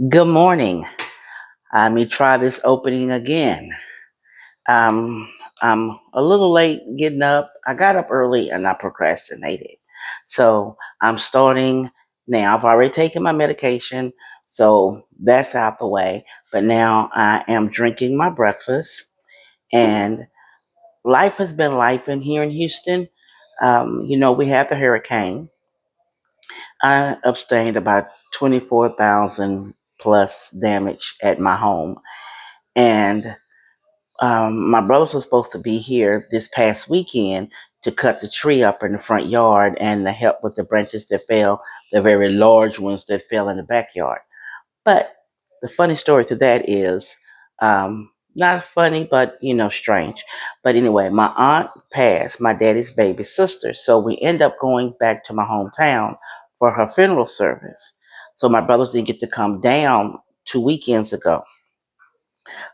Good morning. Let me try this opening again. Um, I'm a little late getting up. I got up early and I procrastinated. So I'm starting now. I've already taken my medication, so that's out the way. But now I am drinking my breakfast, and life has been life in here in Houston. We had the hurricane. I sustained about 24,000 plus damage at my home. And my brothers were supposed to be here this past weekend to cut the tree up in the front yard and to help with the branches that fell, the very large ones that fell in the backyard. But the funny story to that is not funny, but strange. But anyway, my aunt passed, my daddy's baby sister. So we end up going back to my hometown for her funeral service. So my brothers didn't get to come down 2 weekends ago.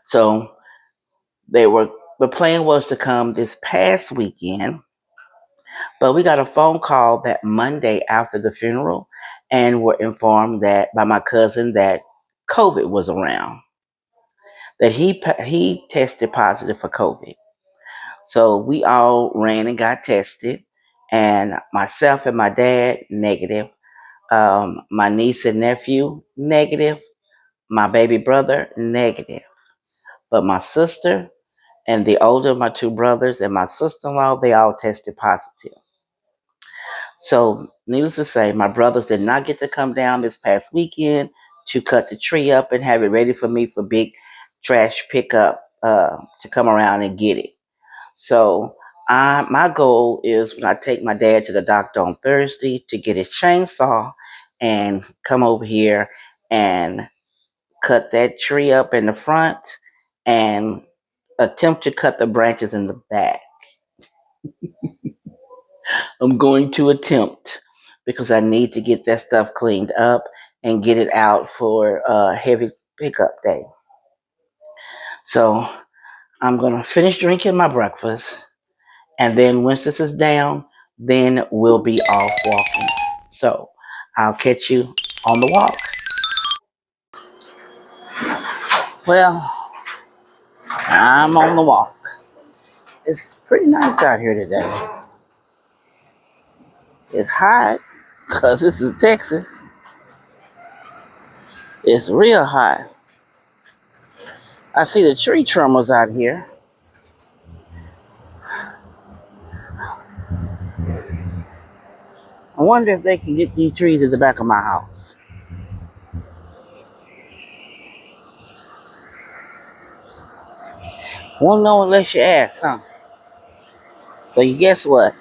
So they were the plan was to come this past weekend, but we got a phone call that Monday after the funeral, and were informed that by my cousin that COVID was around, that he tested positive for COVID. So we all ran and got tested, and myself and my dad negative, my niece and nephew negative, my baby brother negative, but my sister and the older of my two brothers and my sister-in-law, they all tested positive. So, needless to say, my brothers did not get to come down this past weekend to cut the tree up and have it ready for me for big trash pickup to come around and get it. So, my goal is when I take my dad to the doctor on Thursday to get his chainsaw and come over here and cut that tree up in the front and attempt to cut the branches in the back. I'm going to attempt because I need to get that stuff cleaned up and get it out for heavy pickup day. So I'm going to finish drinking my breakfast, and then once this is down, then we'll be off walking. So I'll catch you on the walk. Well, I'm on the walk. It's pretty nice out here today. It's hot because this is Texas. It's real hot. I see the tree trimmers out here. I wonder if they can get these trees at the back of my house. Won't know unless you ask, huh? So you guess what?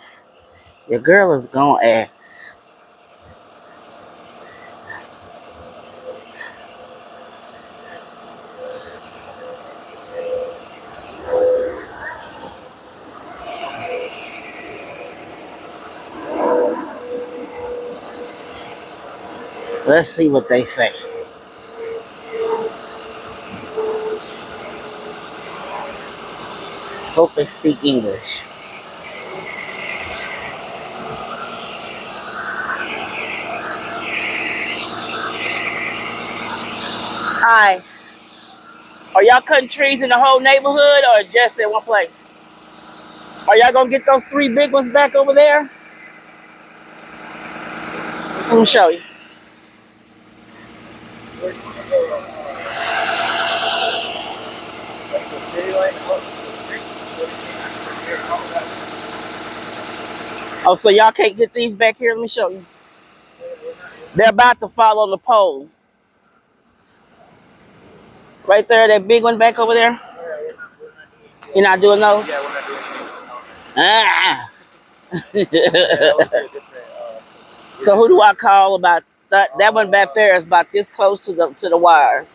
Your girl is gonna ask. Let's see what they say. Hope they speak English. Hi. Are y'all cutting trees in the whole neighborhood or just in one place? Are y'all gonna get those three big ones back over there? Let me show you. Oh, so y'all can't get these back here? Let me show you. They're about to fall on the pole. Right there, that big one back over there. You're not doing those? Ah. So who do I call about that? That one back there is about this close to the wires.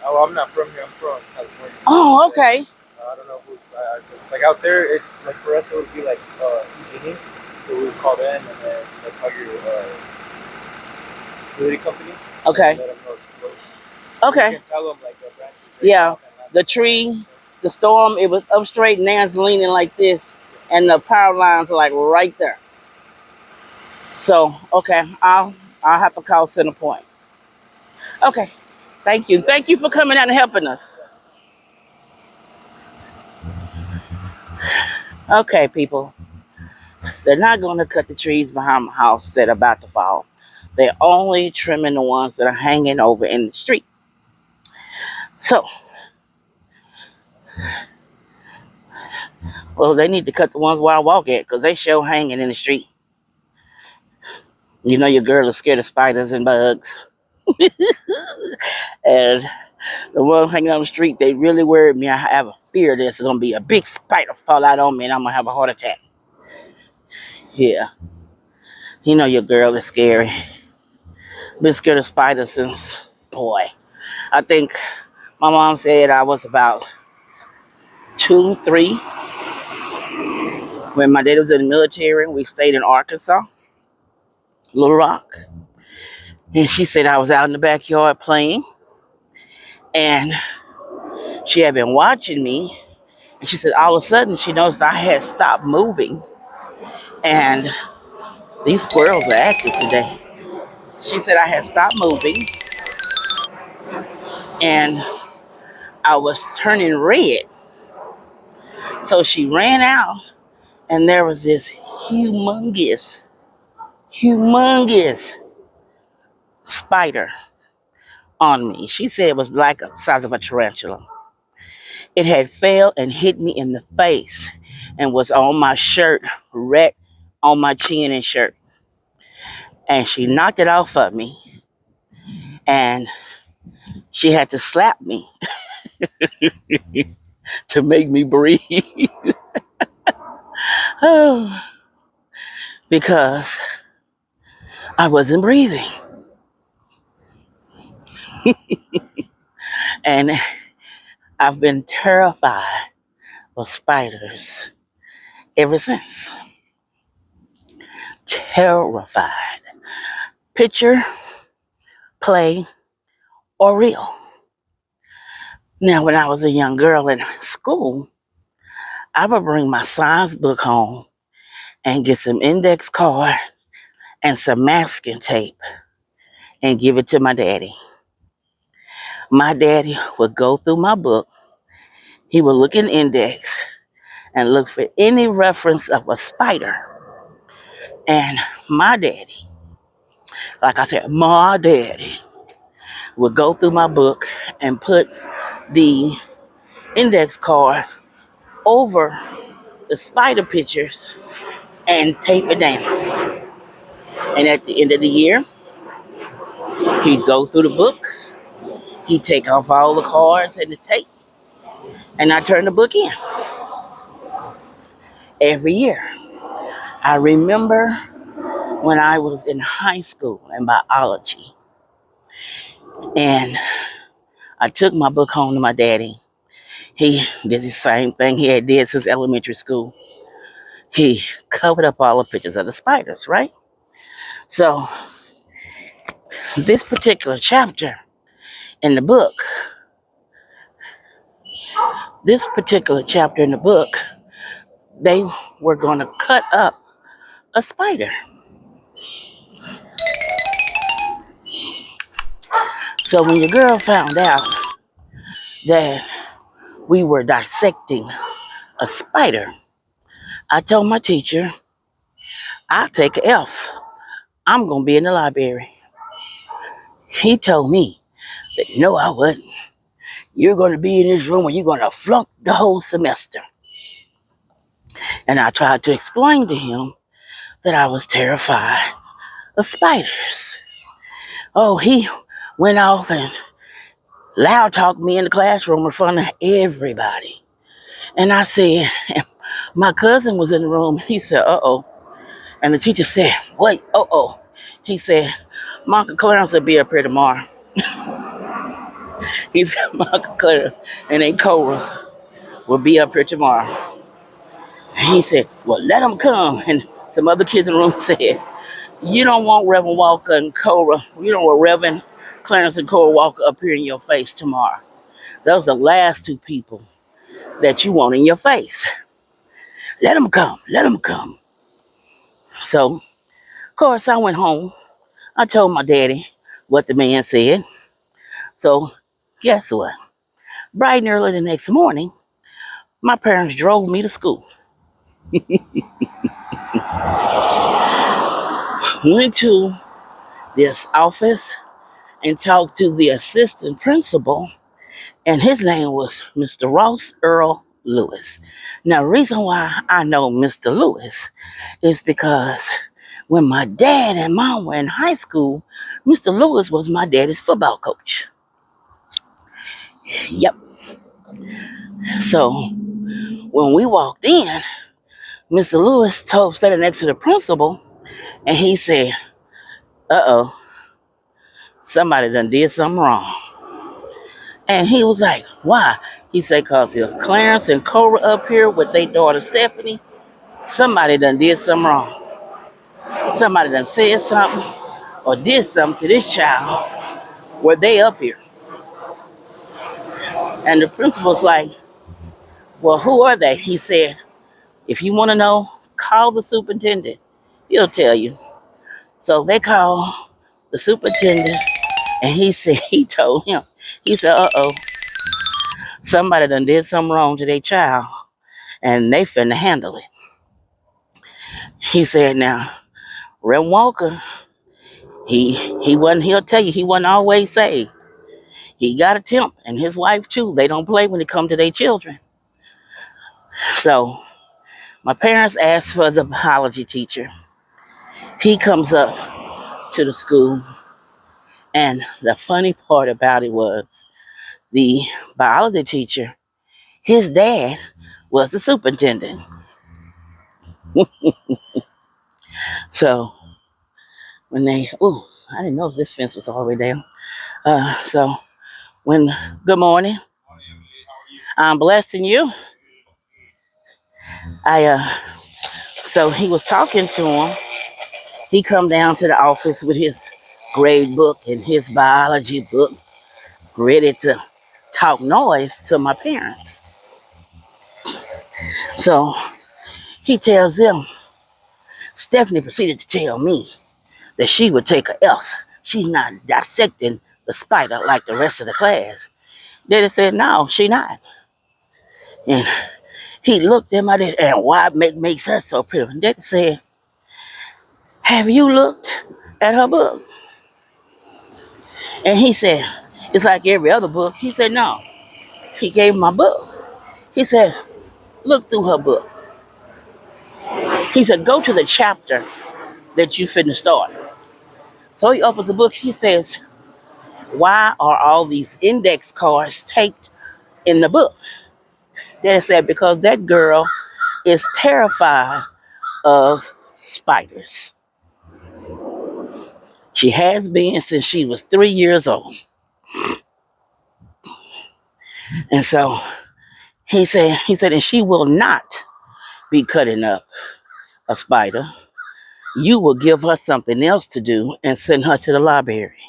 Oh, I'm not from here. I'm from California. Oh, okay. I don't know who's like out there. It's like for us, it would be like engineer. So we would call them and then like call your utility company. Okay. Let them know it's close. Okay. You can tell them like the branch. Yeah, the tree, the storm, it was up straight. Now it's leaning like this, and the power lines are like right there. So okay, I'll have to call Center Point. Okay. Thank you. Thank you for coming out and helping us. Okay, people. They're not going to cut the trees behind my house that are about to fall. They're only trimming the ones that are hanging over in the street. So, well, they need to cut the ones where I walk at because they show hanging in the street. You know your girl is scared of spiders and bugs. And the ones hanging on the street, they really worried me. I have a fear there's going to be a big spider fall out on me and I'm going to have a heart attack. Yeah. You know your girl is scary. Been scared of spiders since, boy. I think my mom said I was about 2, 3 when my dad was in the military. We stayed in Arkansas, Little Rock. And she said I was out in the backyard playing. And she had been watching me. And she said all of a sudden she noticed I had stopped moving. And these squirrels are active today. She said I had stopped moving and I was turning red. So she ran out and there was this humongous, humongous spider on me. She said it was like the size of a tarantula. It had fell and hit me in the face and was on my shirt, right on my chin and shirt. And she knocked it off of me and she had to slap me to make me breathe. Because I wasn't breathing. And I've been terrified of spiders ever since. Terrified. Picture, play, or real. Now, when I was a young girl in school, I would bring my science book home and get some index card and some masking tape and give it to my daddy. My daddy would go through my book. He would look in the index and look for any reference of a spider. And my daddy, like I said, my daddy would go through my book and put the index card over the spider pictures and tape it down. And at the end of the year, he'd go through the book, he'd take off all the cards and the tape, and I turn the book in every year. I remember when I was in high school in biology, and I took my book home to my daddy. He did the same thing he had did since elementary school. He covered up all the pictures of the spiders, right? So this particular chapter in the book, they were going to cut up a spider. So when your girl found out that we were dissecting a spider, I told my teacher, I'll take an F. I'm going to be in the library. He told me that, no, I wouldn't. You're going to be in this room and you're going to flunk the whole semester. And I tried to explain to him that I was terrified of spiders. Oh, he went off and loud talked me in the classroom in front of everybody. And I said, my cousin was in the room. He said, uh-oh. And the teacher said, wait, uh-oh. He said, Mark Clarence will be up here tomorrow. He said, Mark Clarence and Aunt Cora will be up here tomorrow. And he said, well, let them come. And some other kids in the room said, you don't want Reverend Walker and Cora. You don't want Reverend Clarence and Cora Walker up here in your face tomorrow. Those are the last two people that you want in your face. Let them come. Let them come. So, of course, I went home. I told my daddy what the man said. So guess what? Bright and early the next morning, my parents drove me to school. Went to this office and talked to the assistant principal, and his name was Mr. Ross Earl Lewis. Now, the reason why I know Mr. Lewis is because when my dad and mom were in high school, Mr. Lewis was my daddy's football coach. Yep. So when we walked in, Mr. Lewis told standing next to the principal, and he said, "Uh-oh, somebody done did something wrong." And he was like, "Why?" He said, "Because if Clarence and Cora up here with their daughter Stephanie, somebody done did something wrong. Somebody done said something or did something to this child where they up here." And the principal's like, "Well, who are they?" He said, "If you want to know, call the superintendent. He'll tell you." So they called the superintendent, and he said, he told him, he said, "Uh-oh, somebody done did something wrong to their child, and they finna handle it." He said, "Now, Rem Walker, he'll tell you he wasn't always saved. He got a temp, and his wife too. They don't play when it comes to their children." So my parents asked for the biology teacher. He comes up to the school, and the funny part about it was the biology teacher, his dad was the superintendent. So when I didn't know this fence was all the way down. So when, good morning, I'm blessed in you. So he was talking to him. He come down to the office with his grade book and his biology book, ready to talk noise to my parents. So he tells them, Stephanie proceeded to tell me that she would take a F. She's not dissecting the spider like the rest of the class. Daddy said, "No, she not." And he looked at my dad, and why makes her so pretty? And Daddy said, "Have you looked at her book?" And he said, "It's like every other book." He said, "No." He gave him my book. He said, "Look through her book." He said, "Go to the chapter that you finna start." So he opens the book. He says, "Why are all these index cards taped in the book?" Daddy said, "Because that girl is terrified of spiders. She has been since she was 3 years old." And so he said, "And she will not be cutting up a spider. You will give her something else to do and send her to the library.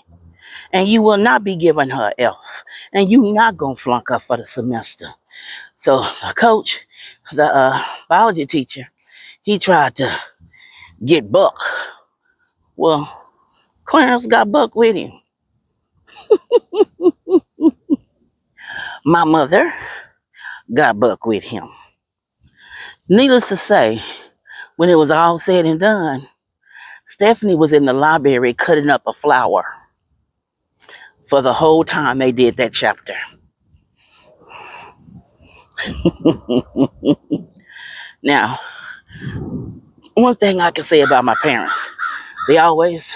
And you will not be giving her F. And you not going to flunk her for the semester." So the coach, the biology teacher, he tried to get Buck. Well, Clarence got Buck with him. My mother got Buck with him. Needless to say, when it was all said and done, Stephanie was in the library cutting up a flower for the whole time they did that chapter. Now, one thing I can say about my parents, they always,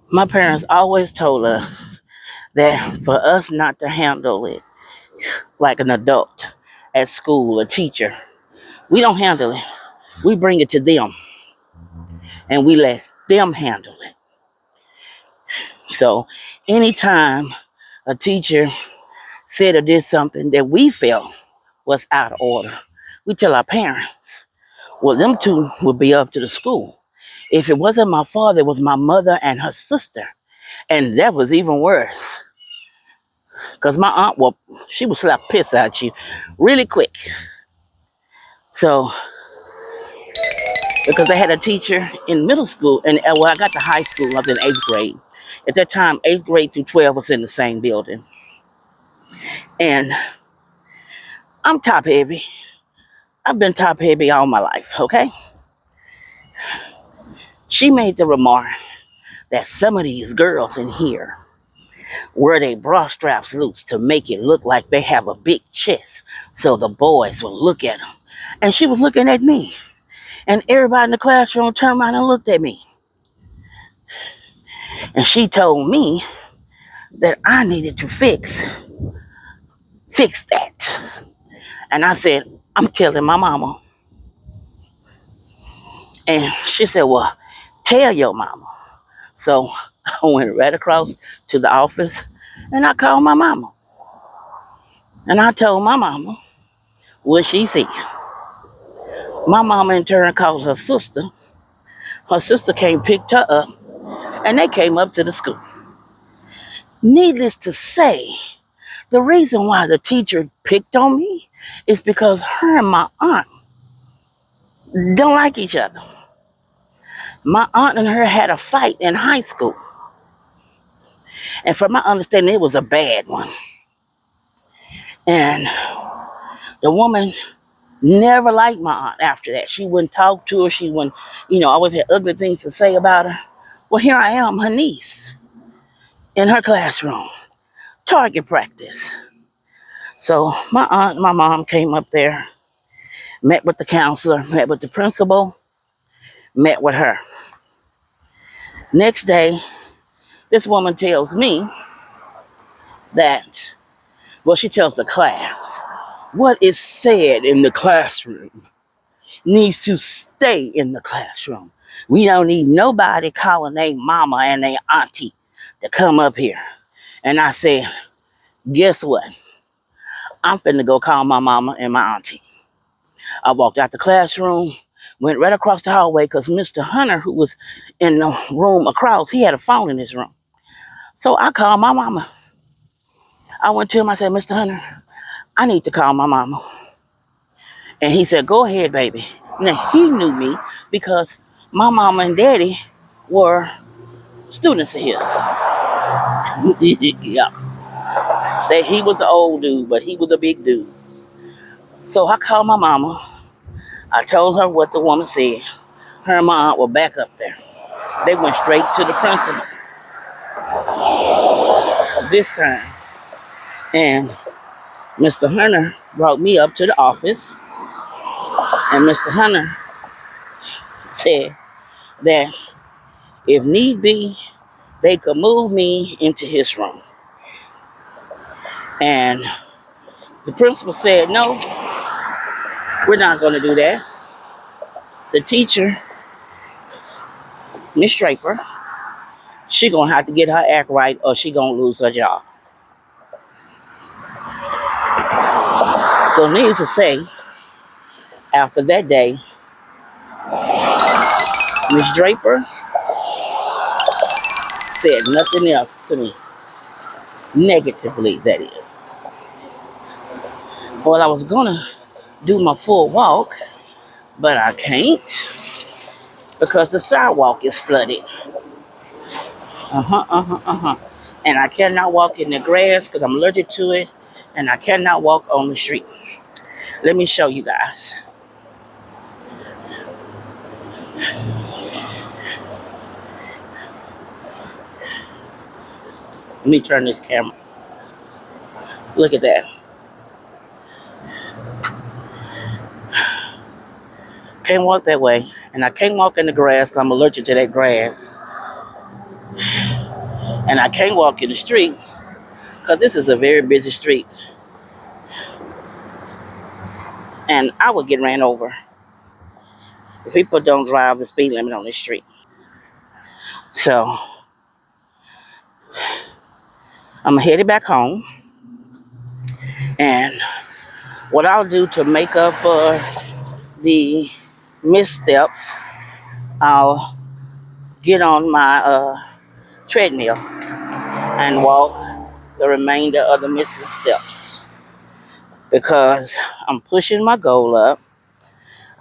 my parents always told us that for us not to handle it like an adult at school, a teacher, we don't handle it. We bring it to them and we let them handle it. So anytime a teacher said or did something that we felt was out of order, we tell our parents, well, them two would be up to the school. If it wasn't my father, it was my mother and her sister. And that was even worse. Because my aunt, well, she would slap piss at you really quick. So because I had a teacher in middle school, and well, I got to high school. I was in 8th grade. At that time, 8th grade through 12 was in the same building, and I'm top heavy. I've been top heavy all my life. Okay, she made the remark that some of these girls in here wear their bra straps loose to make it look like they have a big chest, so the boys will look at them. And she was looking at me, and everybody in the classroom turned around and looked at me. And she told me that I needed to fix that. And I said, I'm telling my mama. And she said, well, tell your mama. So I went right across to the office and I called my mama. And I told my mama what she said. My mama in turn called her sister. Her sister came, picked her up, and they came up to the school. Needless to say, the reason why the teacher picked on me is because her and my aunt don't like each other. My aunt and her had a fight in high school. And from my understanding, it was a bad one. And the woman never liked my aunt after that. She wouldn't talk to her. She wouldn't, always had ugly things to say about her. Well, here I am, her niece, in her classroom, target practice. So my aunt and my mom came up there, met with the counselor, met with the principal, met with her. Next day, this woman tells me that, well, she tells the class, what is said in the classroom needs to stay in the classroom. We don't need nobody calling their mama and their auntie to come up here. And I said, guess what? I'm finna go call my mama and my auntie. I walked out the classroom, went right across the hallway because Mr. Hunter, who was in the room across, he had a phone in his room. So I called my mama. I went to him, I said, Mr. Hunter, I need to call my mama. And he said, go ahead, baby. Now, he knew me because my mama and daddy were students of his. Yeah. He was an old dude, but he was a big dude. So I called my mama. I told her what the woman said. Her and my aunt were back up there. They went straight to the principal this time. And Mr. Hunter brought me up to the office. And Mr. Hunter said that if need be, they could move me into his room. And the principal said, no, we're not going to do that. The teacher, Miss Draper, she going to have to get her act right or she going to lose her job. So needless to say, after that day, Miss Draper said nothing else to me. Negatively, that is. Well, I was going to do my full walk, but I can't because the sidewalk is flooded. And I cannot walk in the grass because I'm allergic to it, and I cannot walk on the street. Let me show you guys. Let me turn this camera. Look at that. Can't walk that way, and I can't walk in the grass because I'm allergic to that grass. And I can't walk in the street because this is a very busy street. And I would get ran over. People don't drive the speed limit on this street. So I'm headed back home. And what I'll do to make up for the missteps, I'll get on my treadmill and walk the remainder of the missing steps because I'm pushing my goal up.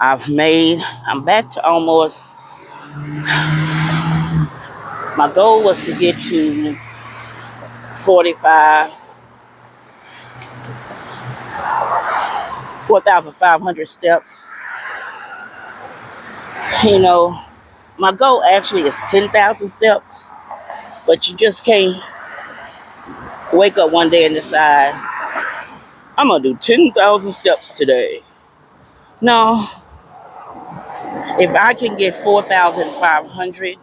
I'm back to almost, my goal was to get to 45, 4,500 steps. You know, my goal actually is 10,000 steps, but you just can't wake up one day and decide, I'm going to do 10,000 steps today. No, if I can get 4,500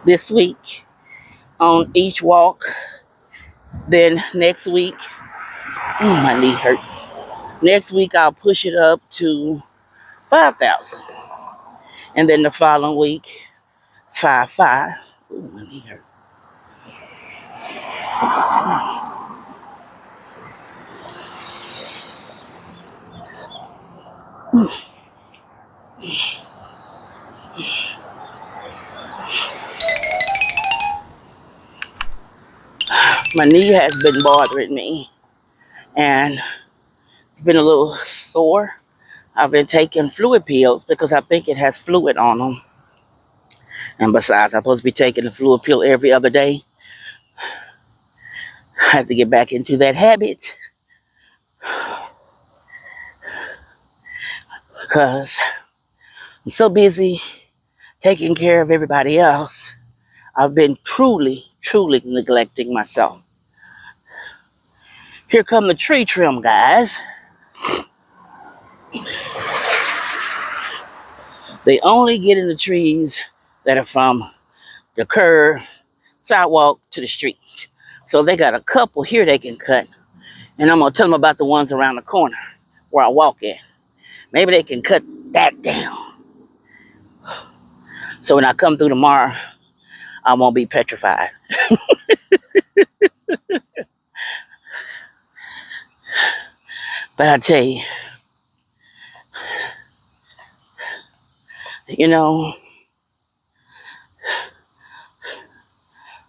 this week on each walk, then next week, my knee hurts. Next week, I'll push it up to 5,000. And then the following week, 5,500. Ooh, my knee hurts. My knee has been bothering me, and it's been a little sore. I've been taking fluid pills because I think it has fluid on them. And besides, I'm supposed to be taking the fluid pill every other day. I have to get back into that habit because I'm so busy taking care of everybody else. I've been truly, truly neglecting myself. Here come the tree trim guys. They only get in the trees that are from the curb, sidewalk to the street. So they got a couple here they can cut. And I'm going to tell them about the ones around the corner where I walk in. Maybe they can cut that down. So when I come through tomorrow, I won't be petrified. But I tell you,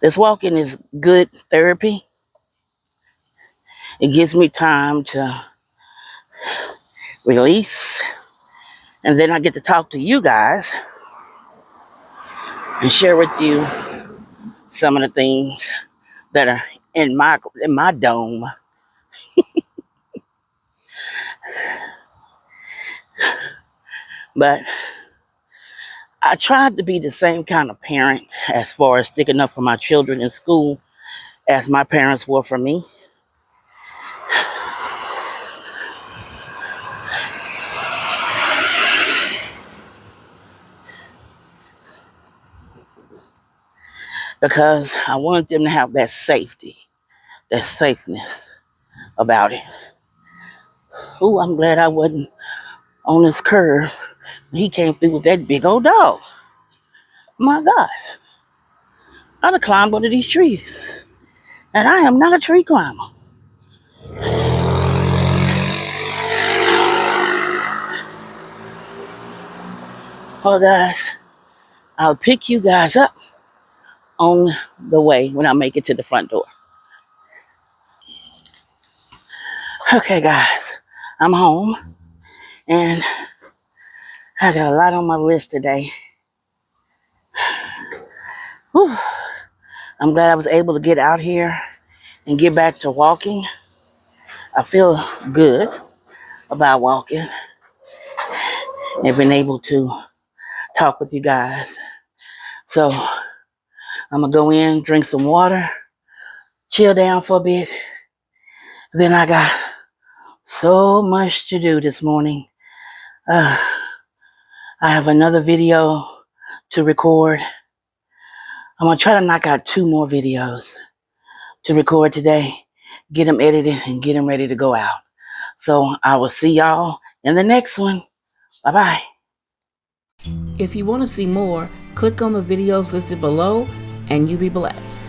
this walking is good therapy. It gives me time to release. And then I get to talk to you guys and share with you some of the things that are in my dome. But I tried to be the same kind of parent as far as sticking up for my children in school as my parents were for me. Because I wanted them to have that safety, that safeness about it. Ooh, I'm glad I wasn't on this curve. He came through with that big old dog. My God. I'd have climbed one of these trees. And I am not a tree climber. Well, guys, I'll pick you guys up on the way when I make it to the front door. Okay, guys, I'm home. And I got a lot on my list today. Whew. I'm glad I was able to get out here and get back to walking. I feel good about walking and being able to talk with you guys. So I'm gonna go in, drink some water, chill down for a bit. Then I got so much to do this morning. I have another video to record. I'm gonna try to knock out 2 more videos to record today, get them edited and get them ready to go out. So I will see y'all in the next one. Bye-bye. If you want to see more, click on the videos listed below and you be blessed.